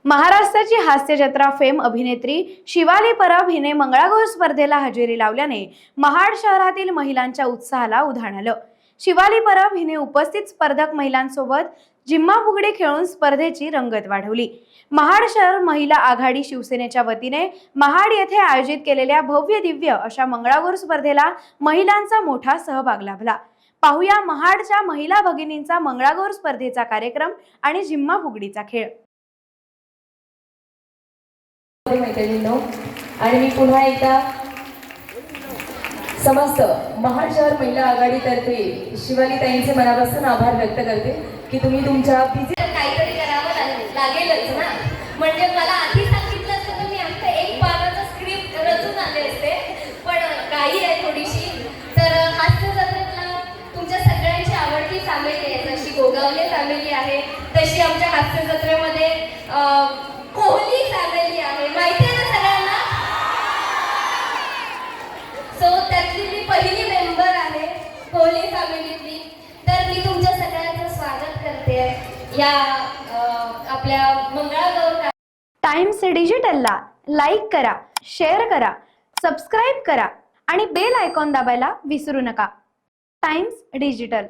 महाराष्ट्राची हास्य जत्रा फेम अभिनेत्री शिवाली परब हिने मंगळागौर स्पर्धेला हजेरी लावल्याने महाड शहरातील महिलांच्या उत्साहाला उधाण आलं। शिवाली परब हिने उपस्थित स्पर्धक महिलांसोबत जिम्मा फुगडी खेळून स्पर्धेची रंगत वाढवली। महाड शहर महिला आघाडी शिवसेनेच्या वतीने महाड येथे आयोजित केलेल्या भव्य दिव्य अशा मंगळागौर स्पर्धेला महिलांचा मोठा सहभाग लाभला। पाहूया महाडच्या महिला भगिनींचा मंगळागौर स्पर्धेचा कार्यक्रम आणि जिम्मा फुगडीचा खेळ। मैत्रिणींनो, आणि मी पुन्हा एकदा समस्त महाड शहर महिला आघाडीतर्फे शिवाली ताईंचे मनापासून आभार व्यक्त करते की तुम्ही तुमच्या काहीतरी करावं लागेलच ना। म्हणजे मला आधी सांगितलं असतं तर मी आता एक पानाचा स्क्रिप्ट रचून आले असते, पण काही आहे थोडीशी। तर हास्य जत्रेतला तुमच्या सगळ्यांची आवडती फॅमिली आहे, जशी गोगावले फॅमिली आहे तशी आमच्या हास्य जत्रेमध्ये कोहली फॅमिली आहे, माहिती आहे ना सगळ्यांना। सो त्यातली मी पहिली मेंबर आहे कोहली फॅमिलीतली। तर मी तुमच्या सगळ्यांचं स्वागत करते या आपल्या मंगळागौर टाइम्स डिजिटलला लाईक करा, शेअर करा, सबस्क्राईब करा आणि बेल आयकॉन दाबायला विसरू नका। Times digital.